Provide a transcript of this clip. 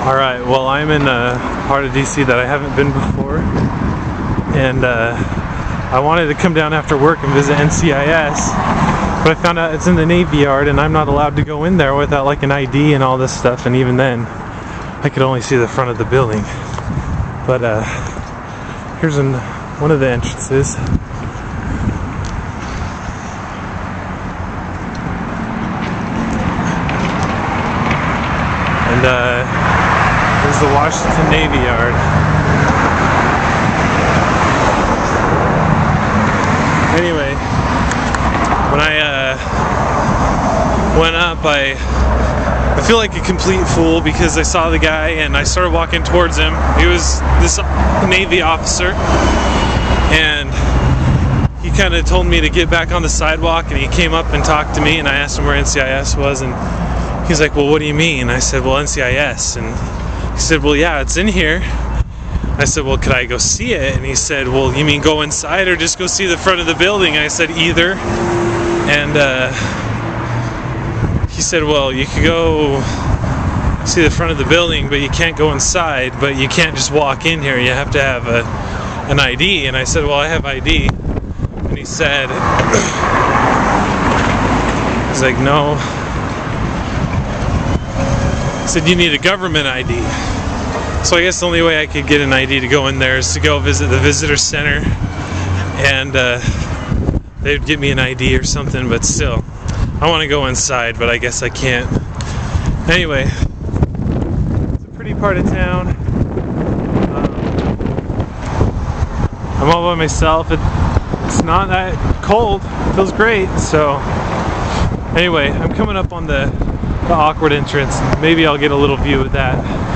Alright, well I'm in a part of DC that I haven't been before, and I wanted to come down after work and visit NCIS, but I found out it's in the Navy Yard and I'm not allowed to go in there without like an ID and all this stuff, and even then I could only see the front of the building. But here's one of the entrances. And there's the Washington Navy Yard. Anyway, when I went up, I feel like a complete fool because I saw the guy and I started walking towards him. He was this Navy officer, and he kind of told me to get back on the sidewalk, and he came up and talked to me, and I asked him where NCIS was, and he's like, well, what do you mean? I said, well, NCIS. And he said, well, yeah, it's in here. I said, well, could I go see it? And he said, well, you mean go inside or just go see the front of the building? I said, either. And he said, well, you could go see the front of the building, but you can't go inside, but you can't just walk in here. You have to have an ID. And I said, well, I have ID. And he said, he's like, no. He said, you need a government ID. So I guess the only way I could get an ID to go in there is to go visit the visitor center, and they'd give me an ID or something, but still, I want to go inside, but I guess I can't. Anyway, it's a pretty part of town. I'm all by myself. It's not that cold. It feels great. So anyway, I'm coming up on the awkward entrance. Maybe I'll get a little view of that.